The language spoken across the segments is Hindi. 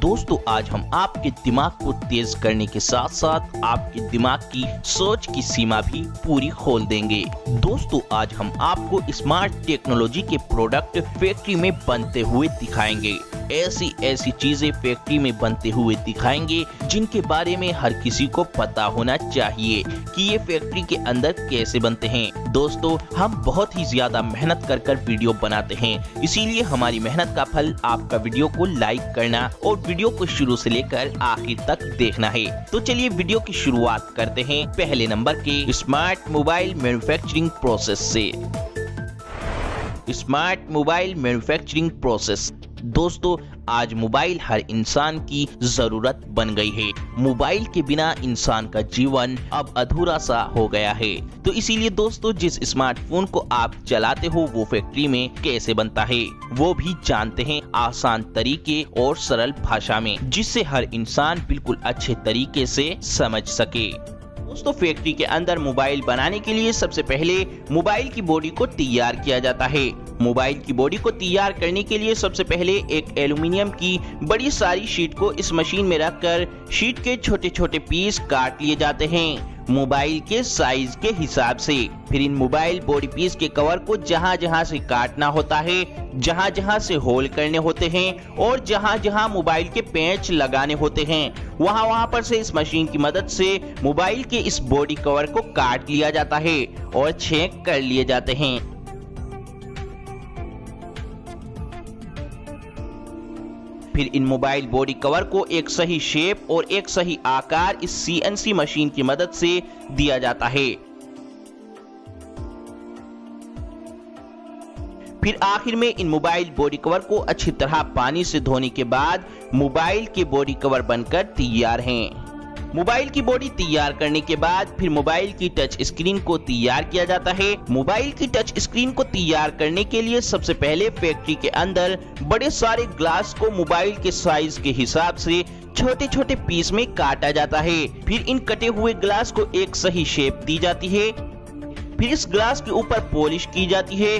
दोस्तों आज हम आपके दिमाग को तेज करने के साथ साथ आपके दिमाग की सोच की सीमा भी पूरी खोल देंगे। दोस्तों आज हम आपको स्मार्ट टेक्नोलॉजी के प्रोडक्ट फैक्ट्री में बनते हुए दिखाएंगे। ऐसी चीजें फैक्ट्री में बनते हुए दिखाएंगे जिनके बारे में हर किसी को पता होना चाहिए कि ये फैक्ट्री के अंदर कैसे बनते हैं। दोस्तों हम बहुत ही ज्यादा मेहनत कर वीडियो बनाते हैं, इसीलिए हमारी मेहनत का फल आपका वीडियो को लाइक करना और वीडियो को शुरू से लेकर आखिर तक देखना है। तो चलिए वीडियो की शुरुआत करते हैं पहले नंबर के स्मार्ट मोबाइल मैन्युफैक्चरिंग प्रोसेस से। Smart mobile manufacturing process. दोस्तों आज मोबाइल हर इंसान की जरूरत बन गई है। मोबाइल के बिना इंसान का जीवन अब अधूरा सा हो गया है। तो इसीलिए दोस्तों जिस स्मार्टफोन को आप चलाते हो वो फैक्ट्री में कैसे बनता है वो भी जानते हैं आसान तरीके और सरल भाषा में, जिससे हर इंसान बिल्कुल अच्छे तरीके से समझ सके। दोस्तों फैक्ट्री के अंदर मोबाइल बनाने के लिए सबसे पहले मोबाइल की बॉडी को तैयार किया जाता है। मोबाइल की बॉडी को तैयार करने के लिए सबसे पहले एक एल्युमिनियम की बड़ी सारी शीट को इस मशीन में रखकर शीट के छोटे छोटे पीस काट लिए जाते हैं मोबाइल के साइज के हिसाब से। फिर इन मोबाइल बॉडी पीस के कवर को जहां जहां से काटना होता है, जहां जहां से होल करने होते हैं और जहां जहां मोबाइल के पेंच लगाने होते हैं वहां पर से इस मशीन की मदद से मोबाइल के इस बॉडी कवर को काट लिया जाता है और छेद कर लिए जाते हैं। फिर इन मोबाइल बॉडी कवर को एक सही शेप और एक सही आकार इस CNC मशीन की मदद से दिया जाता है। फिर आखिर में इन मोबाइल बॉडी कवर को अच्छी तरह पानी से धोने के बाद मोबाइल के बॉडी कवर बनकर तैयार हैं। मोबाइल की बॉडी तैयार करने के बाद फिर मोबाइल की टच स्क्रीन को तैयार किया जाता है। मोबाइल की टच स्क्रीन को तैयार करने के लिए सबसे पहले फैक्ट्री के अंदर बड़े सारे ग्लास को मोबाइल के साइज के हिसाब से छोटे छोटे पीस में काटा जाता है। फिर इन कटे हुए ग्लास को एक सही शेप दी जाती है। फिर इस ग्लास के ऊपर पॉलिश की जाती है।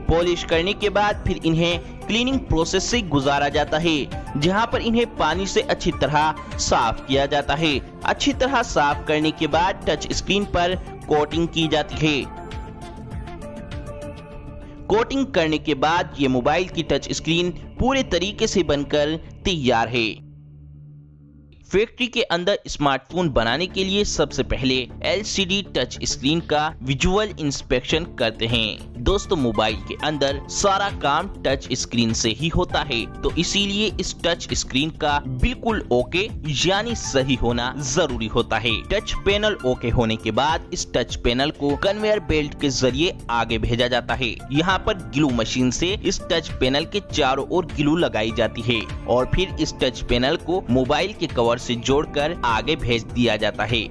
पॉलिश करने के बाद फिर इन्हें क्लीनिंग प्रोसेस से गुजारा जाता है, जहां पर इन्हें पानी से अच्छी तरह साफ किया जाता है। अच्छी तरह साफ करने के बाद टच स्क्रीन पर कोटिंग की जाती है। कोटिंग करने के बाद ये मोबाइल की टच स्क्रीन पूरे तरीके से बनकर तैयार है। फैक्ट्री के अंदर स्मार्टफोन बनाने के लिए सबसे पहले LCD टच स्क्रीन का विजुअल इंस्पेक्शन करते हैं। दोस्तों मोबाइल के अंदर सारा काम टच स्क्रीन से ही होता है, तो इसीलिए इस टच स्क्रीन का बिल्कुल ओके यानी सही होना जरूरी होता है। टच पैनल ओके होने के बाद इस टच पैनल को कन्वेयर बेल्ट के जरिए आगे भेजा जाता है। यहाँ पर ग्लू मशीन से इस टच पैनल के चारों ओर ग्लू लगाई जाती है और फिर इस टच पैनल को मोबाइल के कवर से जोड़कर आगे भेज दिया जाता है।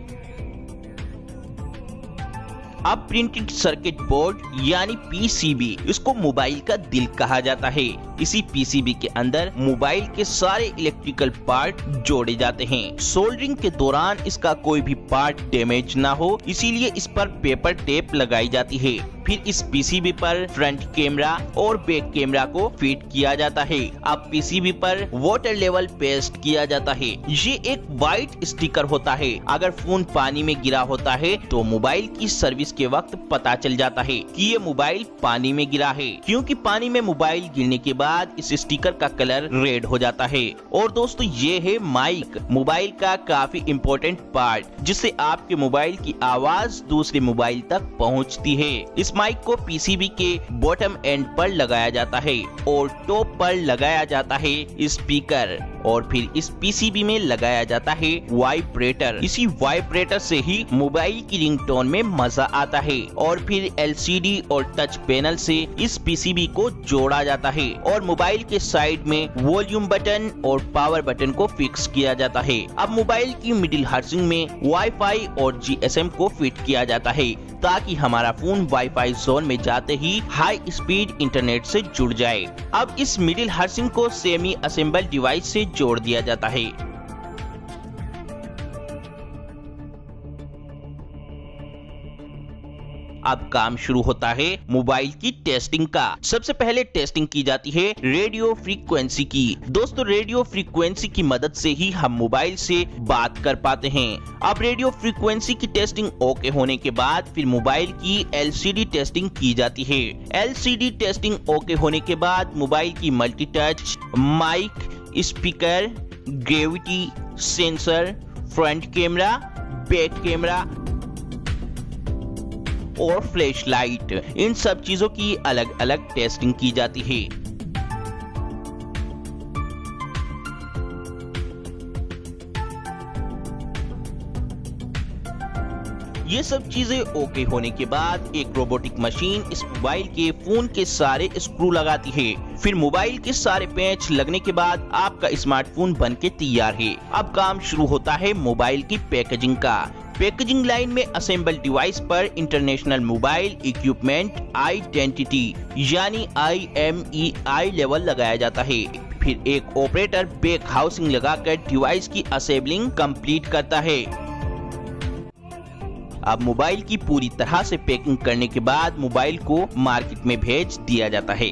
अब प्रिंटेड सर्किट बोर्ड यानी PCB, इसको मोबाइल का दिल कहा जाता है। इसी PCB के अंदर मोबाइल के सारे इलेक्ट्रिकल पार्ट जोड़े जाते हैं। सोल्डरिंग के दौरान इसका कोई भी पार्ट डैमेज ना हो, इसीलिए इस पर पेपर टेप लगाई जाती है। फिर इस PCB पर फ्रंट कैमरा और बैक कैमरा को फिट किया जाता है। अब PCB पर वाटर लेवल पेस्ट किया जाता है। ये एक व्हाइट स्टिकर होता है। अगर फोन पानी में गिरा होता है तो मोबाइल की सर्विस के वक्त पता चल जाता है कि ये मोबाइल पानी में गिरा है, क्योंकि पानी में मोबाइल गिरने के बाद इस स्टिकर का कलर रेड हो जाता है। और दोस्तों ये है माइक, मोबाइल का काफी इम्पोर्टेंट पार्ट, जिससे आपके मोबाइल की आवाज दूसरे मोबाइल तक पहुंचती है। इस माइक को PCB के बॉटम एंड पर लगाया जाता है और टॉप पर लगाया जाता है स्पीकर और फिर इस PCB में लगाया जाता है वाइब्रेटर। इसी वाइब्रेटर से ही मोबाइल की रिंगटोन में मजा आता है। और फिर LCD और टच पैनल से इस PCB को जोड़ा जाता है और मोबाइल के साइड में वॉल्यूम बटन और पावर बटन को फिक्स किया जाता है। अब मोबाइल की मिडिल हाउसिंग में वाईफाई और GSM को फिट किया जाता है, ताकि हमारा फोन वाईफाई जोन में जाते ही हाई स्पीड इंटरनेट से जुड़ जाए। अब इस मिडिल हाउसिंग को सेमी असेंबल डिवाइस से जोड़ दिया जाता है। अब काम शुरू होता है मोबाइल की टेस्टिंग का। सबसे पहले टेस्टिंग की जाती है रेडियो फ्रीक्वेंसी की। दोस्तों रेडियो फ्रीक्वेंसी की मदद से ही हम मोबाइल से बात कर पाते हैं। अब रेडियो फ्रीक्वेंसी की टेस्टिंग ओके होने के बाद फिर मोबाइल की एलसीडी टेस्टिंग की जाती है। एलसीडी टेस्टिंग ओके होने के बाद मोबाइल की multi touch, mic, speaker, gravity sensor, front camera, back camera और फ्लैश लाइट, इन सब चीजों की अलग अलग टेस्टिंग की जाती है। ये सब चीजें ओके होने के बाद एक रोबोटिक मशीन इस मोबाइल के फोन के सारे स्क्रू लगाती है। फिर मोबाइल के सारे पेच लगने के बाद आपका स्मार्टफोन बनके तैयार है। अब काम शुरू होता है मोबाइल की पैकेजिंग का। पैकेजिंग लाइन में असेंबल डिवाइस पर इंटरनेशनल मोबाइल इक्विपमेंट आइडेंटिटी यानी IMEI लेवल लगाया जाता है। फिर एक ऑपरेटर बैक हाउसिंग लगाकर डिवाइस की असेंबलिंग कंप्लीट करता है। अब मोबाइल की पूरी तरह से पैकिंग करने के बाद मोबाइल को मार्केट में भेज दिया जाता है।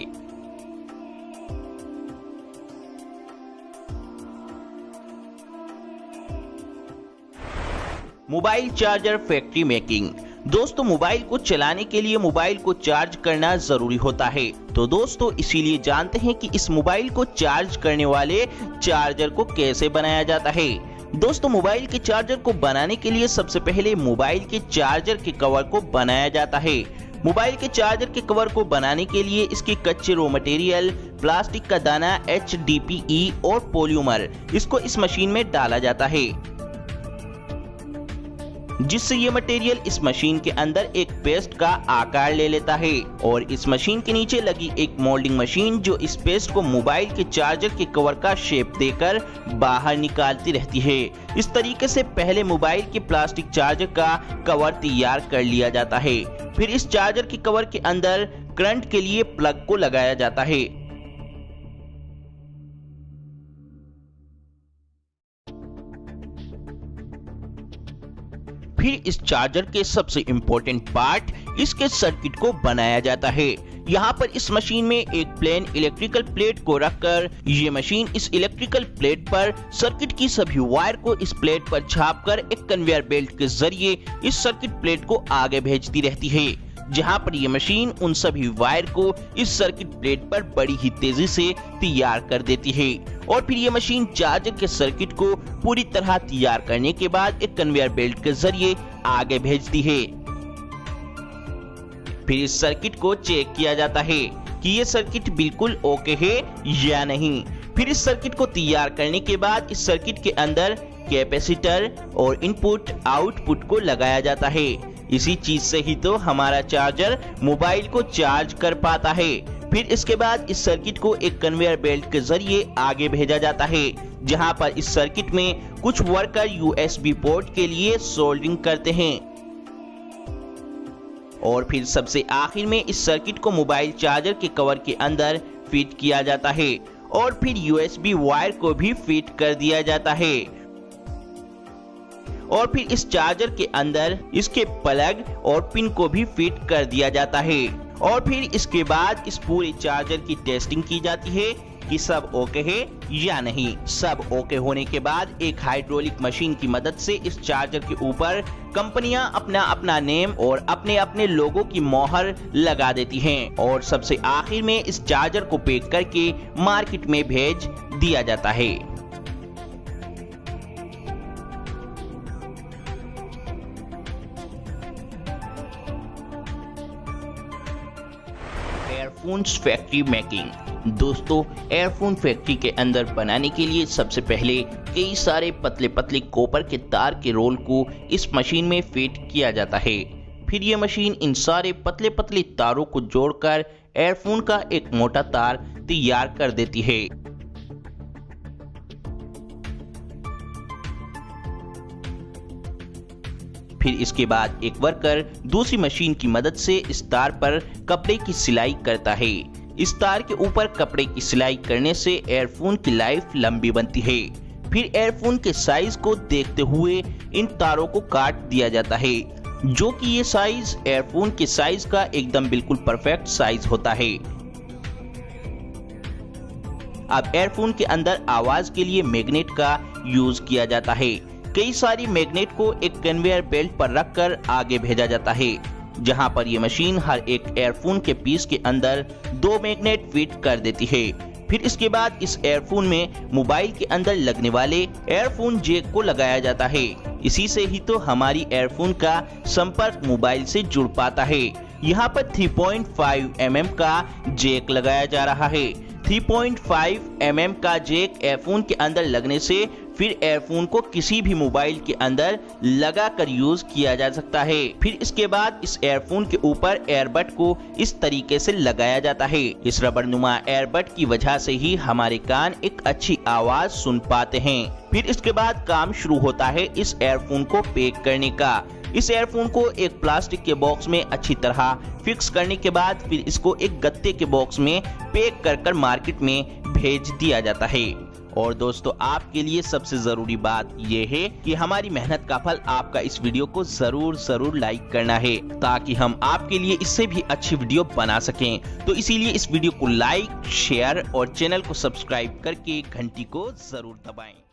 Mobile charger factory making. दोस्तों मोबाइल को चलाने के लिए मोबाइल को चार्ज करना जरूरी होता है। तो दोस्तों इसीलिए जानते हैं कि इस मोबाइल को चार्ज करने वाले चार्जर को कैसे बनाया जाता है। दोस्तों मोबाइल के चार्जर को बनाने के लिए सबसे पहले मोबाइल के चार्जर के कवर को बनाया जाता है। मोबाइल के चार्जर के कवर को बनाने के लिए इसके कच्चे रॉ मटेरियल, प्लास्टिक का दाना, HDPE और पॉलीमर, इसको इस मशीन में डाला जाता है, जिससे ये मटेरियल इस मशीन के अंदर एक पेस्ट का आकार ले लेता है और इस मशीन के नीचे लगी एक मोल्डिंग मशीन जो इस पेस्ट को मोबाइल के चार्जर के कवर का शेप देकर बाहर निकालती रहती है। इस तरीके से पहले मोबाइल के प्लास्टिक चार्जर का कवर तैयार कर लिया जाता है। फिर इस चार्जर के कवर के अंदर करंट के लिए प्लग को लगाया जाता है। फिर इस चार्जर के सबसे इम्पोर्टेंट पार्ट, इसके सर्किट को बनाया जाता है। यहाँ पर इस मशीन में एक प्लेन इलेक्ट्रिकल प्लेट को रखकर ये मशीन इस इलेक्ट्रिकल प्लेट पर सर्किट की सभी वायर को इस प्लेट पर छापकर एक कन्वेयर बेल्ट के जरिए इस सर्किट प्लेट को आगे भेजती रहती है, जहाँ पर ये मशीन उन सभी वायर को इस सर्किट प्लेट पर बड़ी ही तेजी से तैयार कर देती है। और फिर ये मशीन चार्जर के सर्किट को पूरी तरह तैयार करने के बाद एक कन्वेयर बेल्ट के जरिए आगे भेजती है। फिर इस सर्किट को चेक किया जाता है कि ये सर्किट बिल्कुल ओके है या नहीं। फिर इस सर्किट को तैयार करने के बाद इस सर्किट के अंदर कैपेसिटर और इनपुट आउटपुट को लगाया जाता है। इसी चीज से ही तो हमारा चार्जर मोबाइल को चार्ज कर पाता है। फिर इसके बाद इस सर्किट को एक कन्वेयर बेल्ट के जरिए आगे भेजा जाता है, जहां पर इस सर्किट में कुछ वर्कर USB पोर्ट के लिए सोल्डरिंग करते हैं। और फिर सबसे आखिर में इस सर्किट को मोबाइल चार्जर के कवर के अंदर फिट किया जाता है और फिर USB वायर को भी फिट कर दिया जाता है। और फिर इस चार्जर के अंदर इसके प्लग और पिन को भी फिट कर दिया जाता है। और फिर इसके बाद इस पूरे चार्जर की टेस्टिंग की जाती है कि सब ओके है या नहीं। सब ओके होने के बाद एक हाइड्रोलिक मशीन की मदद से इस चार्जर के ऊपर कंपनियां अपना अपना नेम और अपने अपने लोगों की मोहर लगा देती हैं और सबसे आखिर में इस चार्जर को पैक करके मार्केट में भेज दिया जाता है। Earphones factory making. दोस्तों एयरफोन फैक्ट्री के अंदर बनाने के लिए सबसे पहले कई सारे पतले पतले कॉपर के तार के रोल को इस मशीन में फिट किया जाता है। फिर यह मशीन इन सारे पतले पतले तारों को जोड़कर एयरफोन का एक मोटा तार तैयार कर देती है। फिर इसके बाद एक वर्कर दूसरी मशीन की मदद से इस तार पर कपड़े की सिलाई करता है। इस तार के ऊपर कपड़े की सिलाई करने से एयरफोन की लाइफ लंबी बनती है। फिर एयरफोन के साइज को देखते हुए इन तारों को काट दिया जाता है। जो कि ये साइज एयरफोन के साइज का एकदम बिल्कुल परफेक्ट साइज होता है। अब एयरफोन के अंदर आवाज के लिए मैग्नेट का यूज किया जाता है। कई सारी मैग्नेट को एक कन्वेयर बेल्ट पर रखकर आगे भेजा जाता है, जहां पर ये मशीन हर एक एयरफोन के पीस के अंदर 2 मैग्नेट फिट कर देती है। फिर इसके बाद इस एयरफोन में मोबाइल के अंदर लगने वाले एयरफोन जैक को लगाया जाता है। इसी से ही तो हमारी एयरफोन का संपर्क मोबाइल से जुड़ पाता है। यहाँ पर 3.5 mm का जैक लगाया जा रहा है। 3.5 mm का जैक एयरफोन के अंदर लगने से फिर एयरफोन को किसी भी मोबाइल के अंदर लगाकर यूज किया जा सकता है। फिर इसके बाद इस एयरफोन के ऊपर एयरबड को इस तरीके से लगाया जाता है। इस रबड़नुमा एयरबड की वजह से ही हमारे कान एक अच्छी आवाज सुन पाते हैं। फिर इसके बाद काम शुरू होता है इस एयरफोन को पैक करने का। इस एयरफोन को एक प्लास्टिक के बॉक्स में अच्छी तरह फिक्स करने के बाद फिर इसको एक गत्ते के बॉक्स में पैक कर मार्केट में भेज दिया जाता है। और दोस्तों, आपके लिए सबसे जरूरी बात यह है कि हमारी मेहनत का फल आपका इस वीडियो को जरूर लाइक करना है, ताकि हम आपके लिए इससे भी अच्छी वीडियो बना सकें। तो इसीलिए इस वीडियो को लाइक, शेयर और चैनल को सब्सक्राइब करके घंटी को जरूर दबाएं।